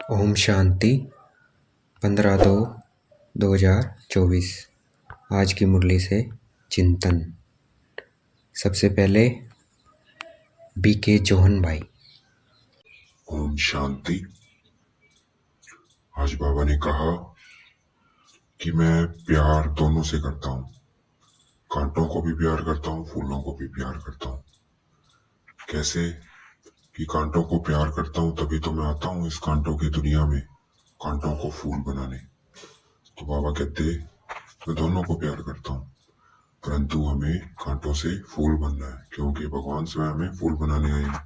ओम शांति 15/2/2024। आज की मुरली से चिंतन। सबसे पहले बीके जोहन भाई। ओम शांति। आज बाबा ने कहा कि मैं प्यार दोनों से करता हूँ, कांटों को भी प्यार करता हूँ, फूलों को भी प्यार करता हूँ। कैसे कि कांटों को प्यार करता हूँ तभी तो मैं आता हूँ इस कांटों की दुनिया में कांटों को फूल बनाने। तो बाबा कहते मैं दोनों को प्यार करता हूँ, परंतु हमें कांटों से फूल बनना है, क्योंकि भगवान स्वयं हमें फूल बनाने आए हैं।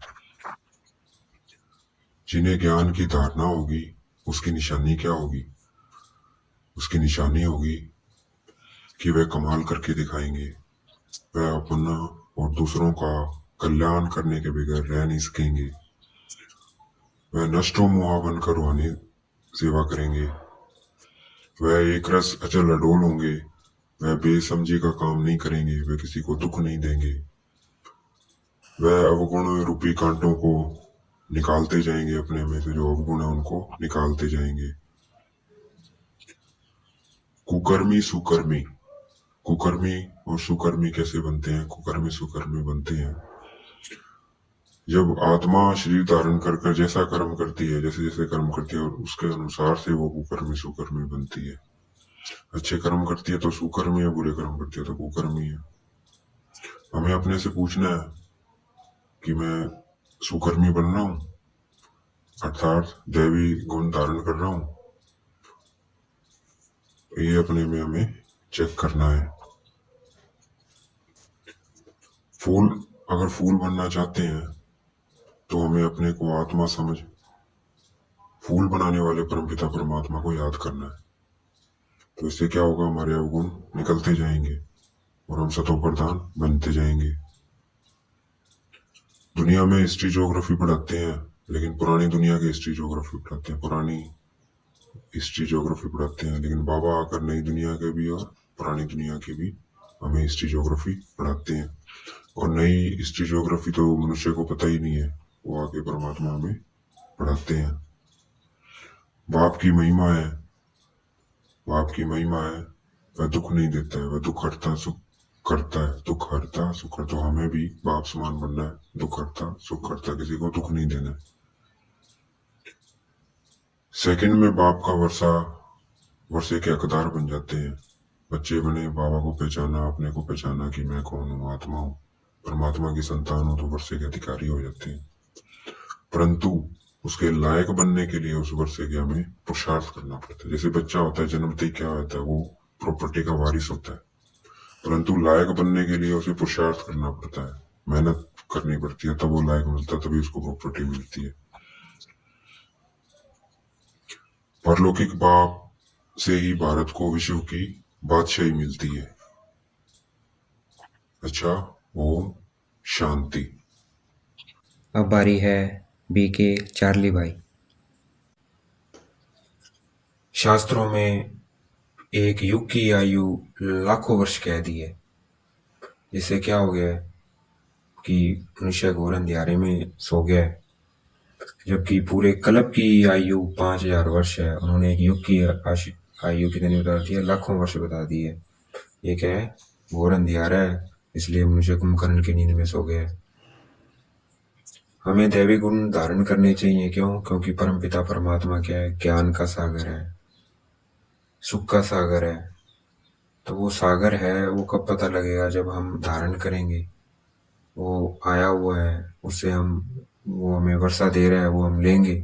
जिन्हें ज्ञान की धारणा होगी उसकी निशानी क्या होगी? उसकी निशानी होगी कि वह कमाल करके दिखाएंगे। वह अपना और दूसरों का कल्याण करने के बगैर रह नहीं सकेंगे। वह नष्टो मुहा बनकर रूहानी सेवा करेंगे। वह एक रस अचल अडोल होंगे। वह बेसमझी का काम नहीं करेंगे। वह किसी को दुख नहीं देंगे। वह अवगुण रूपी कांटों को निकालते जाएंगे, अपने में से जो अवगुण है उनको निकालते जाएंगे। कुकर्मी सुकर्मी, कुकर्मी और सुकर्मी कैसे बनते हैं? कुकर्मी सुकर्मी बनते हैं जब आत्मा शरीर धारण कर कर जैसा कर्म करती है, जैसे जैसे कर्म करती है और उसके अनुसार से वो कुकर्मी सुकर्मी बनती है। अच्छे कर्म करती है तो सुकर्मी है, बुरे कर्म करती है तो कुकर्मी है। हमें अपने से पूछना है कि मैं सुकर्मी बन रहा हूं, अर्थात दैवी गुण धारण कर रहा हूं। ये अपने में हमें चेक करना है। अगर फूल बनना चाहते हैं तो हमें अपने को आत्मा समझ फूल बनाने वाले परमपिता परमात्मा को याद करना है। तो इससे क्या होगा? हमारे अवगुण निकलते जाएंगे और हम सतो प्रधान बनते जाएंगे। दुनिया में हिस्ट्री ज्योग्राफी पढ़ाते हैं, लेकिन पुरानी दुनिया की हिस्ट्री ज्योग्राफी पढ़ाते हैं, पुरानी हिस्ट्री ज्योग्राफी पढ़ाते हैं। लेकिन बाबा आकर नई दुनिया के भी और पुरानी दुनिया की भी हमें हिस्ट्री ज्योग्राफी पढ़ाते हैं। और नई हिस्ट्री ज्योग्राफी तो मनुष्य को पता ही नहीं है, वो आके परमात्मा हमें पढ़ाते हैं। बाप की महिमा है, बाप की महिमा है, वह दुख नहीं देता है, वह दुख हरता सुख करता है। दुख हरता सुख करता। तो हमें भी बाप समान बनना है, दुख हरता सुख करता, किसी को दुख नहीं देना है। सेकंड में बाप का वर्षे के हकदार बन जाते हैं। बच्चे बने, बाबा को पहचाना, अपने को पहचाना कि मैं कौन हूँ, आत्मा हूँ, परमात्मा की संतान हूँ, तो वर्षे के अधिकारी हो जाते हैं। परंतु उसके लायक बनने के लिए उस वर्षे के हमें पुरुषार्थ करना पड़ता है। जैसे बच्चा होता है, जन्मते ही क्या होता है? वो प्रॉपर्टी का वारिस होता है, परंतु लायक बनने के लिए उसे पुरुषार्थ करना पड़ता है, मेहनत करनी पड़ती है, तब वो लायक मिलता है, तभी उसको प्रॉपर्टी मिलती है। परलौकिक बाप से ही भारत को विश्व की बादशाही मिलती है। अच्छा, ओम शांति। अब बारी है बीके चार्ली भाई। शास्त्रों में एक युग की आयु लाखों वर्ष कह दी है। जिससे क्या हो गया कि मनुष्य घोर अंधियारे में सो गया है, जबकि पूरे कल्प की आयु 5000 वर्ष है। उन्होंने एक युग की आयु कितनी बता दी है? लाखों वर्ष बता दी है। ये क्या है? घोर अंधियारा है, इसलिए मनुष्य कुंभकर्ण की नींद में सो गया है। हमें दैवी गुण धारण करने चाहिए। क्यों? क्योंकि परमपिता परमात्मा क्या है? ज्ञान का सागर है, सुख का सागर है। तो वो सागर है, वो कब पता लगेगा? जब हम धारण करेंगे। वो आया हुआ है, उससे वो हमें वर्षा दे रहा है, वो हम लेंगे,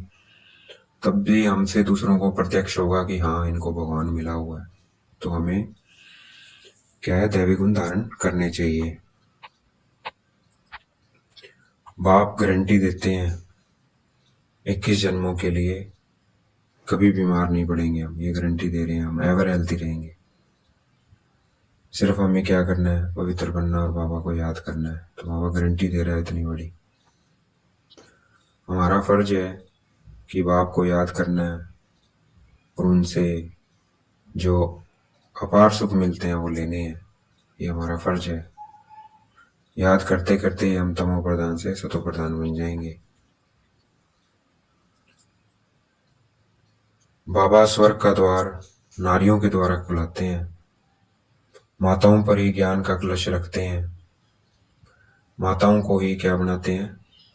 तब भी हमसे दूसरों को प्रत्यक्ष होगा कि हाँ, इनको भगवान मिला हुआ है। तो हमें क्या है? दैवी गुण धारण करने चाहिए। बाप गारंटी देते हैं 21 जन्मों के लिए कभी बीमार नहीं पड़ेंगे। हम ये गारंटी दे रहे हैं, हम एवर हेल्थी रहेंगे। सिर्फ हमें क्या करना है? पवित्र बनना और बाबा को याद करना है। तो बाबा गारंटी दे रहा है इतनी बड़ी। हमारा फर्ज है कि बाप को याद करना है और उनसे जो अपार सुख मिलते हैं वो लेने हैं। ये हमारा फर्ज है। याद करते करते हम तमो प्रधान से सतो प्रधान बन जाएंगे। बाबा स्वर्ग का द्वार नारियों के द्वारा खुलाते हैं। माताओं पर ही ज्ञान का कलश रखते हैं। माताओं को ही क्या बनाते हैं?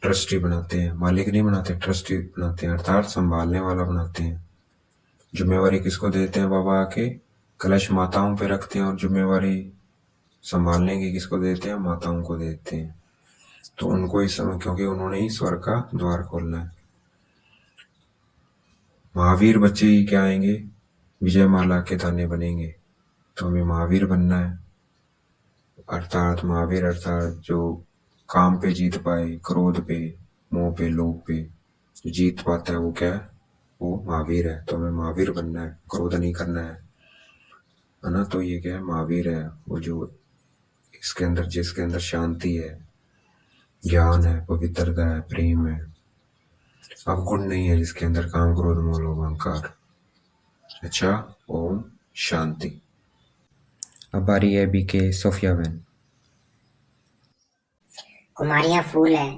ट्रस्टी बनाते हैं। मालिक नहीं बनाते, ट्रस्टी बनाते हैं, अर्थात संभालने वाला बनाते हैं। जिम्मेवारी किसको देते हैं बाबा आके? कलश माताओं पे रखते हैं और जिम्मेवारी संभालने की किसको देते हैं? माताओं को देते हैं। तो उनको इस समय, क्योंकि उन्होंने ही स्वर्ग का द्वार खोलना है। महावीर बच्चे ही क्या आएंगे? विजय माला के दाने बनेंगे। तो हमें महावीर बनना है, अर्थात महावीर अर्थात जो काम पे जीत पाए, क्रोध पे, मोह पे, लोभ पे जो जीत पाता है वो क्या है? वो महावीर है। तो हमें महावीर बनना है, क्रोध नहीं करना है ना। तो ये क्या है? महावीर है, वो जो इसके अंदर, जिसके अंदर शांति है, ज्ञान है, पवित्रता है, प्रेम है, अवगुण नहीं है, जिसके अंदर काम, क्रोध, मोह, लोभ, अहंकार। अच्छा, ओम शांति। अब आ रही है बीके सोफिया बहन। कुमारियां फूल है,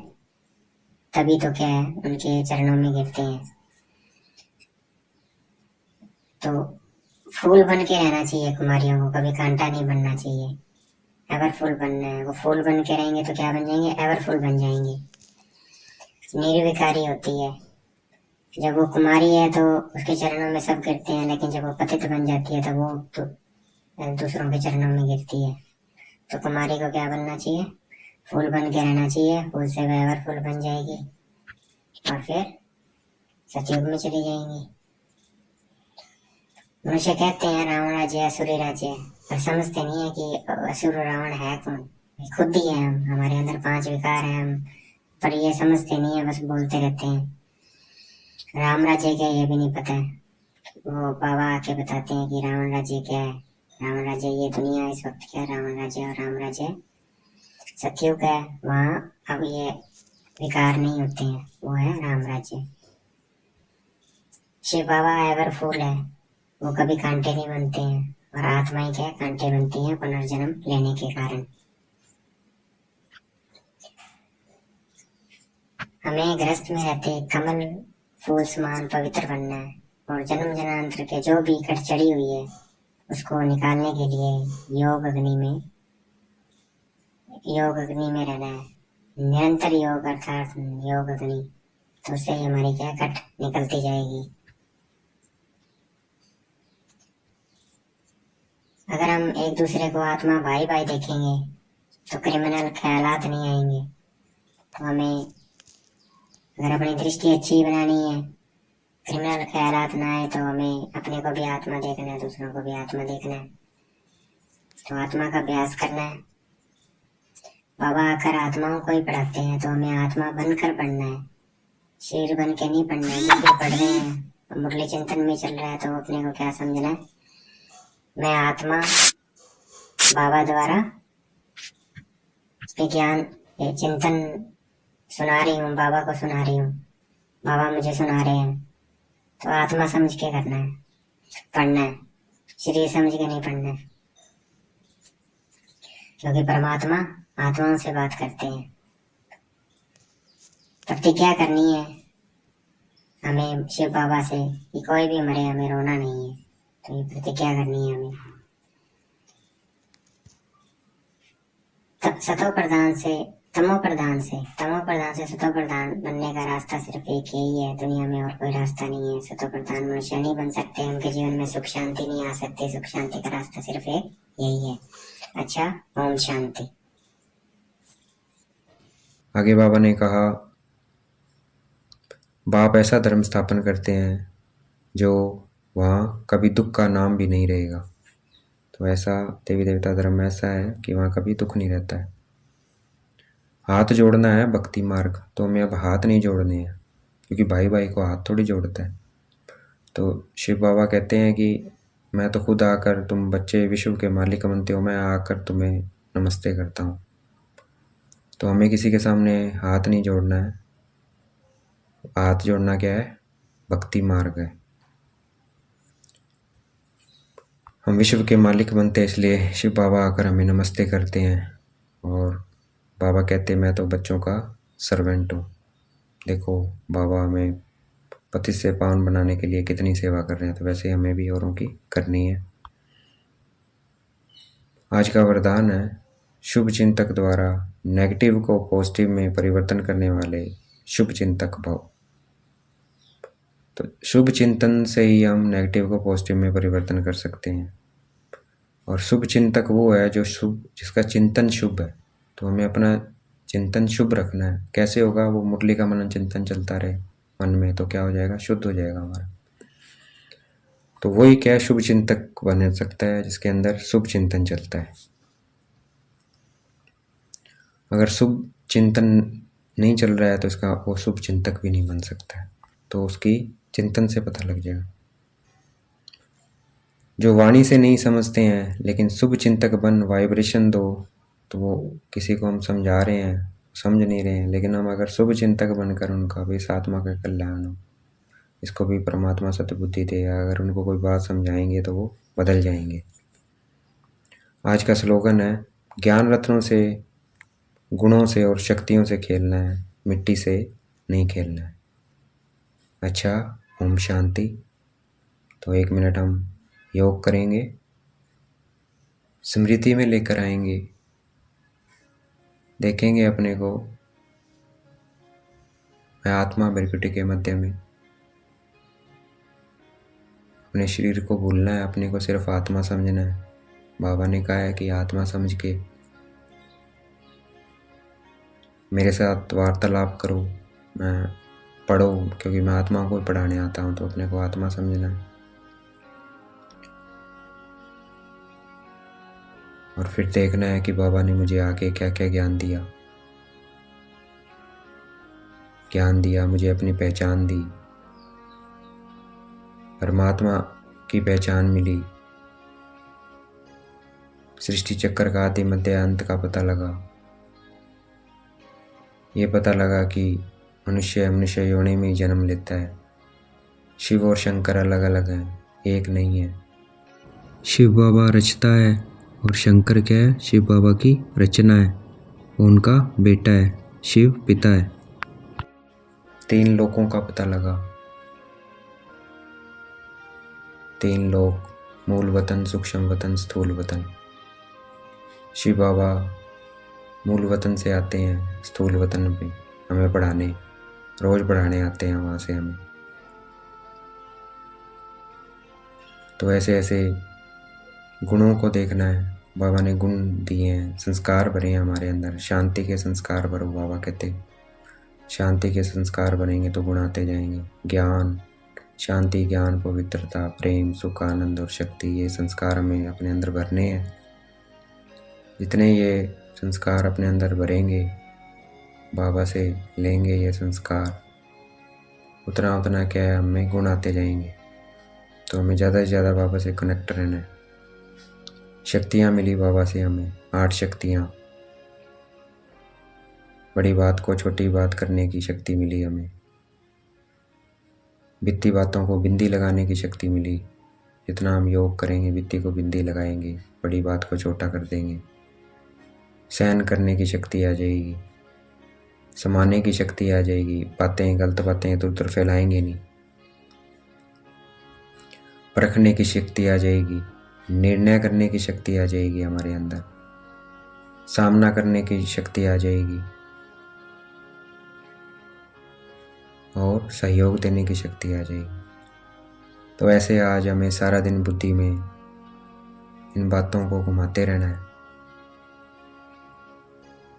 तभी तो क्या है उनके चरणों में गिरते हैं। तो फूल बन के रहना चाहिए कुमारियों को, कभी कांटा नहीं बनना चाहिए। एवर फूल बनना है। वो फूल बन के रहेंगे तो क्या बन जाएंगे? एवर फूल बन जाएंगे। निर्विकारी होती है। जब वो कुमारी है तो उसके चरणों में सब गिरते हैं, लेकिन जब वो पतित बन जाती है तो वो तो दूसरों के चरणों में गिरती है। तो कुमारी को क्या बनना चाहिए? फूल बन के रहना चाहिए। फूल से वह एवर फूल बन जाएगी और फिर सतयुग में चली जाएंगी। मनुष्य कहते हैं रावण राज्य असुरी राज्य, पर समझते नहीं है कि असुर रावण है कौन। खुद ही है हम, हमारे अंदर 5 विकार हैं हम, पर ये समझते नहीं है, बस बोलते रहते हैं। राम राज्य क्या है ये भी नहीं पता है। वो बाबा आके बताते हैं कि रावण राज्य क्या है। रावण राज्य ये दुनिया इस वक्त क्या है, रावण राज्य, और राम राज्य सतयुग है। वहाँ अब ये विकार नहीं होते हैं, वो है राम राज्य। शिव बाबा एवर फूल है, वो कभी कांटे नहीं बनते हैं, और आत्मा ही क्या कांटे बनती हैं पुनर्जन्म लेने के कारण। हमें ग्रस्त में रहते कमल फूल समान पवित्र बनना है, और जन्म जन्मांतर के जो भी कट चढ़ी हुई है उसको निकालने के लिए योग अग्नि में रहना है। निरंतर योग अर्थात योग अग्नि, तो उससे हमारी क्या कट निकलती जाएगी। अगर हम एक दूसरे को आत्मा भाई भाई देखेंगे तो क्रिमिनल ख्यालात नहीं आएंगे। तो हमें अगर अपनी दृष्टि अच्छी बनानी है, क्रिमिनल ख्यालात ना आए, तो हमें अपने को भी आत्मा देखना है, दूसरों को भी आत्मा देखना है। तो आत्मा का अभ्यास करना है। बाबा आकर आत्माओं को ही पढ़ाते हैं, तो हमें आत्मा बनकर पढ़ना है, शेर बन के नहीं पढ़ना है। जो पढ़ रहे हैं मुरली चिंतन में चल रहा है, तो अपने को क्या समझना है? मैं आत्मा बाबा द्वारा विज्ञान चिंतन सुना रही हूँ, बाबा को सुना रही हूँ, बाबा मुझे सुना रहे हैं। तो आत्मा समझ के करना है, पढ़ना है, शरीर समझ के नहीं पढ़ना है, क्योंकि परमात्मा आत्माओं से बात करते हैं। प्रतिज्ञा करनी है हमें शिव बाबा से कि कोई भी मरे हमें रोना नहीं है। तो ये प्रतिज्ञा करनी है हमें। सतो प्रधान से तमो प्रधान से सतो प्रधान बनने का रास्ता सिर्फ एक यही है दुनिया में, और कोई रास्ता नहीं है। सतो प्रधान मनुष्य नहीं बन सकते, उनके जीवन में सुख शांति नहीं आ सकती। सुख शांति का रास्ता सिर्फ एक यही है। अच्छा, ओम शांति। आगे बाबा ने कहा, बाप ऐसा धर्म स्थापन करते हैं जो वहाँ कभी दुख का नाम भी नहीं रहेगा। तो ऐसा देवी देवता धर्म ऐसा है कि वहाँ कभी दुख नहीं रहता है। हाथ जोड़ना है भक्ति मार्ग, तो हमें अब हाथ नहीं जोड़ने हैं, क्योंकि भाई भाई को हाथ थोड़ी जोड़ता है। तो शिव बाबा कहते हैं कि मैं तो खुद आकर, तुम बच्चे विश्व के मालिक बनते हो, मैं आकर तुम्हें नमस्ते करता हूँ। तो हमें किसी के सामने हाथ नहीं जोड़ना है। हाथ जोड़ना क्या है? भक्ति मार्ग है। हम विश्व के मालिक बनते हैं, इसलिए शिव बाबा आकर हमें नमस्ते करते हैं, और बाबा कहते हैं मैं तो बच्चों का सर्वेंट हूँ। देखो बाबा हमें पति से पावन बनाने के लिए कितनी सेवा कर रहे हैं, तो वैसे हमें भी औरों की करनी है। आज का वरदान है, शुभ चिंतक द्वारा नेगेटिव को पॉजिटिव में परिवर्तन करने वाले शुभ चिंतक भव। तो शुभ चिंतन से ही हम नेगेटिव को पॉजिटिव में परिवर्तन कर सकते हैं। और शुभ चिंतक वो है जो जिसका चिंतन शुभ है। तो हमें अपना चिंतन शुभ रखना है। कैसे होगा? वो मुरली का मनन चिंतन चलता रहे मन में, तो क्या हो जाएगा? शुद्ध हो जाएगा हमारा। तो वही क्या शुभ चिंतक बन सकता है, जिसके अंदर शुभ चिंतन चलता है। अगर शुभ चिंतन नहीं चल रहा है तो इसका वो शुभ चिंतक भी नहीं बन सकता है। तो उसकी चिंतन से पता लग जाएगा। जो वाणी से नहीं समझते हैं लेकिन शुभ चिंतक बन वाइब्रेशन दो, तो वो किसी को हम समझा रहे हैं, समझ नहीं रहे हैं, लेकिन हम अगर शुभ चिंतक बनकर उनका भी इस आत्मा का कल्याण हो, इसको भी परमात्मा सद्बुद्धि दे, अगर उनको कोई बात समझाएंगे तो वो बदल जाएंगे। आज का स्लोगन है, ज्ञान रत्नों से, गुणों से और शक्तियों से खेलना है, मिट्टी से नहीं खेलना है। अच्छा, ओम शांति। तो 1 मिनट हम योग करेंगे, स्मृति में लेकर आएंगे, देखेंगे अपने को मैं आत्मा प्रकृति के मध्य में। अपने शरीर को भूलना है, अपने को सिर्फ आत्मा समझना है। बाबा ने कहा है कि आत्मा समझ के मेरे साथ वार्तालाप करो, मैं पढ़ो, क्योंकि मैं आत्मा को पढ़ाने आता हूँ। तो अपने को आत्मा समझना है और फिर देखना है कि बाबा ने मुझे आके क्या क्या ज्ञान दिया। मुझे अपनी पहचान दी, परमात्मा की पहचान मिली, सृष्टि चक्र का आदि मध्य अंत का पता लगा। ये पता लगा कि मनुष्य योनि में ही जन्म लेता है। शिव और शंकर अलग अलग हैं, एक नहीं है। शिव बाबा रचता है और शंकर क्या है? शिव बाबा की रचना है, उनका बेटा है, शिव पिता है। 3 लोकों का पता लगा। 3 लोक, मूल वतन, सूक्ष्म वतन, स्थूल वतन। शिव बाबा मूल वतन से आते हैं स्थूल वतन पे हमें पढ़ाने, रोज पढ़ाने आते हैं वहाँ से हमें। तो ऐसे ऐसे गुणों को देखना है। बाबा ने गुण दिए हैं, संस्कार भरे हैं हमारे अंदर। शांति के संस्कार भरो, बाबा कहते हैं। शांति के संस्कार बनेंगे तो गुण आते जाएंगे। ज्ञान, शांति, ज्ञान, पवित्रता, प्रेम, सुख, आनंद और शक्ति, ये संस्कार हमें अपने अंदर भरने हैं। जितने ये संस्कार अपने अंदर भरेंगे, बाबा से लेंगे ये संस्कार, उतना उतना क्या है, हमें गुण आते जाएंगे। तो हमें ज़्यादा से ज़्यादा बाबा से कनेक्ट रहना है। शक्तियाँ मिली बाबा से हमें, 8 शक्तियाँ। बड़ी बात को छोटी बात करने की शक्ति मिली हमें। बित्ती बातों को बिंदी लगाने की शक्ति मिली। जितना हम योग करेंगे, बित्ती को बिंदी लगाएंगे, बड़ी बात को छोटा कर देंगे। सहन करने की शक्ति आ जाएगी, समाने की शक्ति आ जाएगी। बातें, गलत बातें इधर उधर फैलाएंगे नहीं। परखने की शक्ति आ जाएगी, निर्णय करने की शक्ति आ जाएगी हमारे अंदर, सामना करने की शक्ति आ जाएगी और सहयोग देने की शक्ति आ जाएगी। तो ऐसे आज हमें सारा दिन बुद्धि में इन बातों को घुमाते रहना है।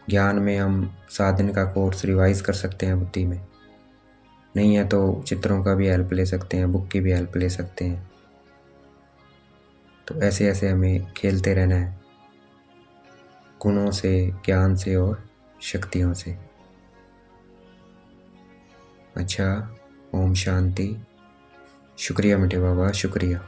ज्ञान में हम 7 दिन का कोर्स रिवाइज कर सकते हैं बुद्धि में, नहीं है तो चित्रों का भी हेल्प ले सकते हैं, बुक की भी हेल्प ले सकते हैं। तो ऐसे ऐसे हमें खेलते रहना है, गुणों से, ज्ञान से और शक्तियों से। अच्छा, ओम शांति। शुक्रिया मीठे बाबा, शुक्रिया।